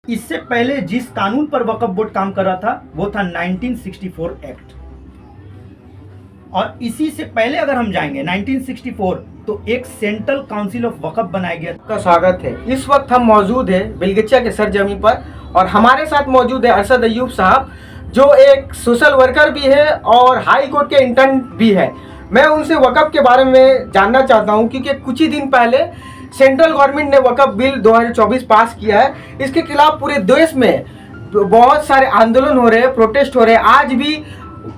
इससे पहले जिस कानून पर वक्फ बोर्ड काम कर रहा था वो था 1964 एक्ट। और इसी से पहले अगर हम जाएंगे 1964 तो एक सेंट्रल काउंसिल ऑफ वक्फ बनाया गया। का स्वागत है। इस वक्त हम मौजूद है बिलगिचा के सरजमी पर और हमारे साथ मौजूद है अरशद अय्यूब साहब, जो एक सोशल वर्कर भी है और हाई कोर्ट के इंटर्न भी है। मैं उनसे वक्फ के बारे में जानना चाहता हूं क्योंकि कुछ ही दिन पहले सेंट्रल गवर्नमेंट ने वक्फ बिल 2024 पास किया है। इसके खिलाफ पूरे देश में बहुत सारे आंदोलन हो रहे हैं, प्रोटेस्ट हो रहे हैं। आज भी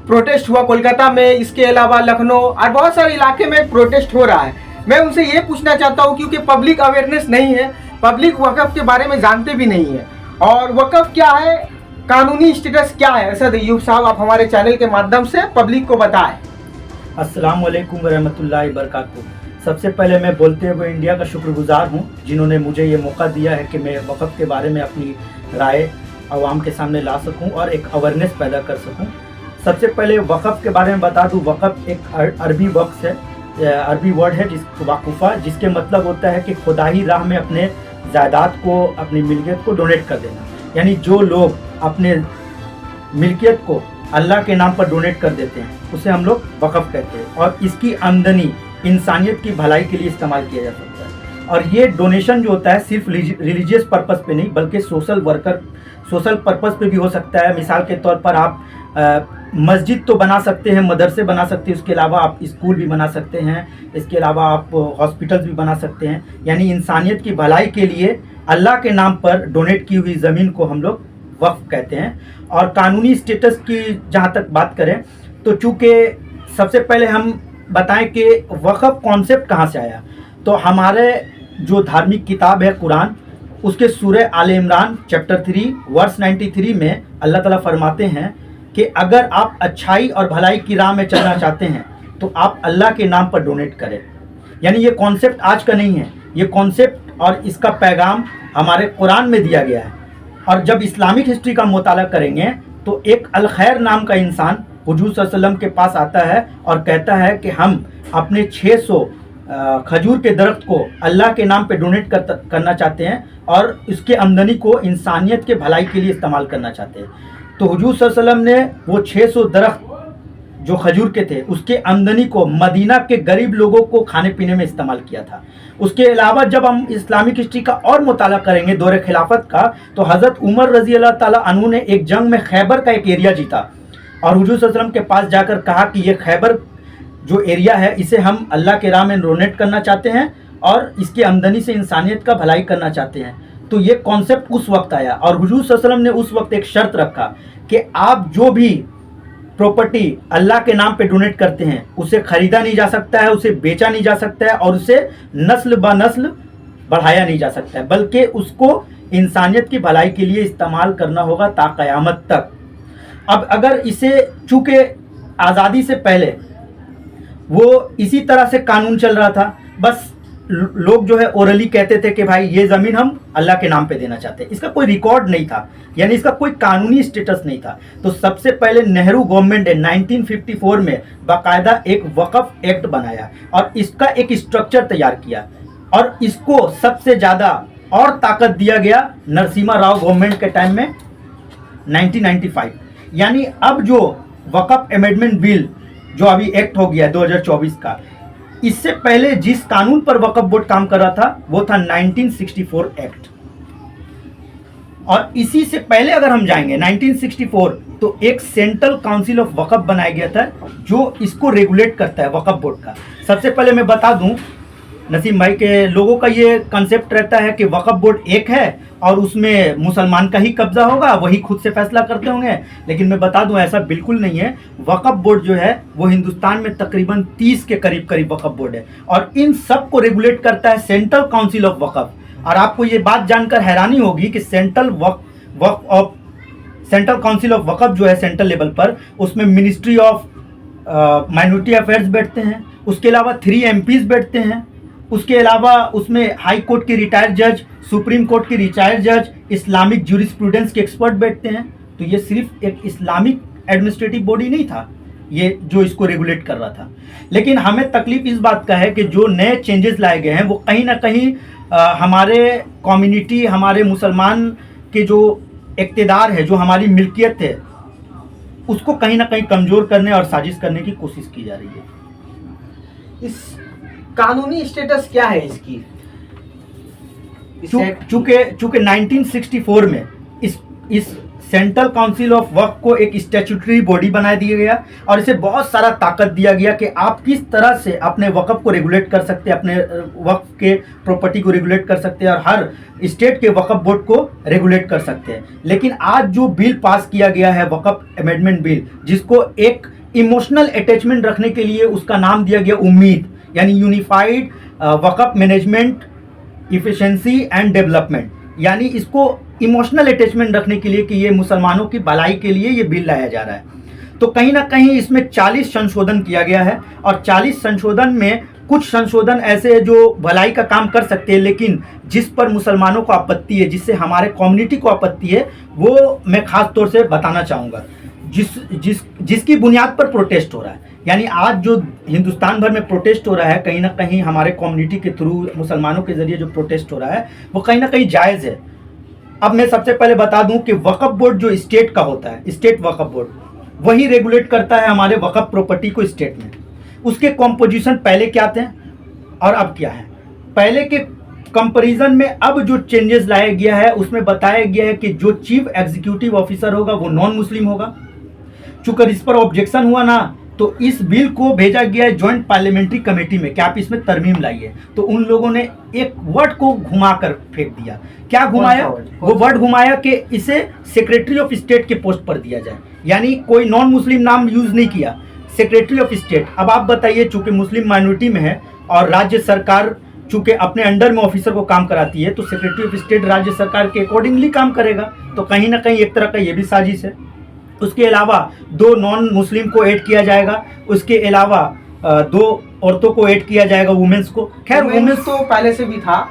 प्रोटेस्ट हुआ कोलकाता में, इसके अलावा लखनऊ और बहुत सारे इलाके में प्रोटेस्ट हो रहा है। मैं उनसे ये पूछना चाहता हूँ क्योंकि पब्लिक अवेयरनेस नहीं है, पब्लिक वक्फ के बारे में जानते भी नहीं है और वक्फ क्या है, कानूनी स्टेटस क्या है। अरशद अय्यूब साहब, आप हमारे चैनल के माध्यम से पब्लिक को बताएं। अस्सलाम वालेकुम रहमतुल्लाहि बरकातहू। सबसे पहले मैं बोलते हुए इंडिया का शुक्रगुजार हूँ जिन्होंने मुझे ये मौका दिया है कि मैं वक्फ के बारे में अपनी राय आवाम के सामने ला सकूँ और एक अवेयरनेस पैदा कर सकूँ। सबसे पहले वक्फ के बारे में बता दूँ, वक्फ एक अरबी वक्फ है, अरबी वर्ड है वाकुफ़ा, जिसके मतलब होता है कि खुदाई राह में अपने जायदाद को, अपनी मिल्कियत को डोनेट कर देना। यानी जो लोग अपने मिल्कियत को अल्लाह के नाम पर डोनेट कर देते हैं उसे हम लोग वक्फ कहते हैं और इसकी आमदनी इंसानियत की भलाई के लिए इस्तेमाल किया जा सकता है। और ये डोनेशन जो होता है सिर्फ रिलीजियस पर्पस पे नहीं बल्कि सोशल पर्पस पे भी हो सकता है। मिसाल के तौर पर आप मस्जिद तो बना सकते हैं, मदरसे बना सकते हैं, उसके अलावा आप स्कूल भी बना सकते हैं, इसके अलावा आप हॉस्पिटल्स भी बना सकते हैं। यानी इंसानियत की भलाई के लिए अल्लाह के नाम पर डोनेट की हुई ज़मीन को हम लोग वक्फ कहते हैं। और कानूनी स्टेटस की जहाँ तक बात करें तो चूँकि सबसे पहले हम बताएं कि वक्फ कॉन्सेप्ट कहाँ से आया, तो हमारे जो धार्मिक किताब है कुरान, उसके सूरह आले इमरान चैप्टर 3 वर्स 93 में अल्लाह ताला फरमाते हैं कि अगर आप अच्छाई और भलाई की राह में चलना चाहते हैं तो आप अल्लाह के नाम पर डोनेट करें। यानी ये कॉन्सेप्ट आज का नहीं है, ये कॉन्सेप्ट और इसका पैगाम हमारे कुरान में दिया गया है। और जब इस्लामिक हिस्ट्री का मुताला करेंगे तो एक अल खैर नाम का इंसान हुजूर सल्लल्लाहु अलैहि वसल्लम के पास आता है और कहता है कि हम अपने 600 खजूर के दरख्त को अल्लाह के नाम पे डोनेट करना चाहते हैं और उसके आमदनी को इंसानियत के भलाई के लिए इस्तेमाल करना चाहते हैं। तो हुजूर सल्लल्लाहु अलैहि वसल्लम ने वो 600 दरख्त जो खजूर के थे उसके आमदनी को मदीना के गरीब लोगों को खाने पीने में इस्तेमाल किया था। उसके अलावा जब हम इस्लामिक हिस्ट्री का और मुताला करेंगे दौरे खिलाफत का, तो हज़रत उमर रज़ी अल्लाह ताला अन्हु ने एक जंग में खैबर का एक एरिया जीता और हुजूर सल्लल्लाहु अलैहि वसल्लम के पास जाकर कहा कि ये खैबर जो एरिया है इसे हम अल्लाह के राह में डोनेट करना चाहते हैं और इसकी आमदनी से इंसानियत का भलाई करना चाहते हैं। तो ये कॉन्सेप्ट उस वक्त आया और हुजूर सल्लल्लाहु अलैहि वसल्लम ने उस वक्त एक शर्त रखा कि आप जो भी प्रॉपर्टी अल्लाह के नाम पे डोनेट करते हैं उसे खरीदा नहीं जा सकता है, उसे बेचा नहीं जा सकता है और उसे नस्ल ब नस्ल बढ़ाया नहीं जा सकता है, बल्कि उसको इंसानियत की भलाई के लिए इस्तेमाल करना होगा ता क़यामत तक। अब अगर इसे चूँकि आज़ादी से पहले वो इसी तरह से कानून चल रहा था, बस लोग जो है ओरली कहते थे कि भाई ये ज़मीन हम अल्लाह के नाम पे देना चाहते हैं, इसका कोई रिकॉर्ड नहीं था, यानी इसका कोई कानूनी स्टेटस नहीं था। तो सबसे पहले नेहरू गवर्नमेंट ने 1954 में बाकायदा एक वक्फ एक्ट बनाया और इसका एक स्ट्रक्चर तैयार किया और इसको सबसे ज़्यादा और ताकत दिया गया नरसिम्हा राव गवर्नमेंट के टाइम में 1995। यानी अब जो वक्फ अमेंडमेंट बिल जो अभी एक्ट हो गया 2024 का, इससे पहले जिस कानून पर वक्फ बोर्ड काम कर रहा था वो था 1964 एक्ट। और इसी से पहले अगर हम जाएंगे 1964 तो एक सेंट्रल काउंसिल ऑफ वक्फ बनाया गया था जो इसको रेगुलेट करता है वक्फ बोर्ड का। सबसे पहले मैं बता दूं नसीम भाई के लोगों का ये कंसेप्ट रहता है कि वक्फ बोर्ड एक है और उसमें मुसलमान का ही कब्जा होगा, वही खुद से फैसला करते होंगे, लेकिन मैं बता दूं ऐसा बिल्कुल नहीं है। वक्फ बोर्ड जो है वो हिंदुस्तान में तकरीबन 30 के करीब वक्फ बोर्ड है और इन सब को रेगुलेट करता है सेंट्रल काउंसिल ऑफ वक्फ। और आपको ये बात जानकर हैरानी होगी कि सेंट्रल काउंसिल ऑफ वक्फ जो है सेंट्रल लेवल पर, उसमें मिनिस्ट्री ऑफ माइनॉरिटी अफेयर्स बैठते हैं, उसके अलावा 3 MPs बैठते हैं, उसके अलावा उसमें हाई कोर्ट के रिटायर्ड जज, सुप्रीम कोर्ट के रिटायर्ड जज, इस्लामिक ज्यूरिस्प्रूडेंस के एक्सपर्ट बैठते हैं। तो ये सिर्फ एक इस्लामिक एडमिनिस्ट्रेटिव बॉडी नहीं था ये जो इसको रेगुलेट कर रहा था। लेकिन हमें तकलीफ इस बात का है कि जो नए चेंजेस लाए गए हैं वो कहीं ना कहीं हमारे कम्युनिटी, हमारे मुसलमान के जो इक़्तिदार है, जो हमारी मिल्कियत है, उसको कहीं ना कहीं कमज़ोर करने और साजिश करने की कोशिश की जा रही है। इस कानूनी स्टेटस क्या है इसकी? चूंकि 1964 में इस सेंट्रल काउंसिल ऑफ वक्फ को एक स्टैट्यूटरी बॉडी बना दिया गया और इसे बहुत सारा ताकत दिया गया कि आप किस तरह से अपने वक्फ को रेगुलेट कर सकते हैं, अपने वक्फ के प्रॉपर्टी को रेगुलेट कर सकते हैं और हर स्टेट के वक्फ बोर्ड को रेगुलेट कर सकते हैं। लेकिन आज जो बिल पास किया गया है, वक्फ अमेंडमेंट बिल, जिसको एक इमोशनल अटैचमेंट रखने के लिए उसका नाम दिया गया उम्मीद, यानी unified Waqf management efficiency and development, यानी इसको इमोशनल अटैचमेंट रखने के लिए कि ये मुसलमानों की भलाई के लिए ये बिल लाया जा रहा है। तो कहीं ना कहीं इसमें 40 संशोधन किया गया है और 40 संशोधन में कुछ संशोधन ऐसे हैं जो भलाई का काम कर सकते हैं, लेकिन जिस पर मुसलमानों को आपत्ति है, जिससे हमारे कम्युनिटी को आपत्ति है, वो मैं खास तौर से बताना चाहूँगा। जिसकी बुनियाद पर प्रोटेस्ट हो रहा है, यानी आज जो हिंदुस्तान भर में प्रोटेस्ट हो रहा है, कहीं ना कहीं हमारे कम्युनिटी के थ्रू, मुसलमानों के ज़रिए जो प्रोटेस्ट हो रहा है वो कहीं ना कहीं जायज़ है। अब मैं सबसे पहले बता दूं कि वक्फ बोर्ड जो स्टेट का होता है, स्टेट वक्फ बोर्ड, वही रेगुलेट करता है हमारे वक्फ प्रॉपर्टी को स्टेट में। उसके कॉम्पोजिशन पहले क्या थे और अब क्या है। पहले के कंपैरिजन में अब जो चेंजेस लाया गया है उसमें बताया गया है कि जो चीफ एग्जीक्यूटिव ऑफिसर होगा वो नॉन मुस्लिम होगा। चूंकि इस पर ऑब्जेक्शन हुआ ना, तो इस बिल को भेजा गया है ज्वाइंट पार्लियामेंट्री कमेटी में कि आप इसमें तरमीम लाइए। तो उन लोगों ने एक वर्ड को घुमाकर फेंक दिया। क्या घुमाया? वो वर्ड घुमाया कि इसे सेक्रेटरी ऑफ स्टेट के पोस्ट पर दिया जाए, यानी कोई नॉन मुस्लिम नाम यूज नहीं किया, सेक्रेटरी ऑफ स्टेट। अब आप बताइए, चूंकि मुस्लिम माइनॉरिटी में है और राज्य सरकार चूंकि अपने अंडर में ऑफिसर को काम कराती है, तो सेक्रेटरी ऑफ स्टेट राज्य सरकार के अकॉर्डिंगली काम करेगा। तो कहीं ना कहीं एक तरह का ये भी साजिश है। उसके अलावा 2 नॉन मुस्लिम को ऐड किया जाएगा, उसके अलावा 2 औरतों को ऐड किया जाएगा, वुमेन्स को। खैर वुमेन्स तो पहले से भी था।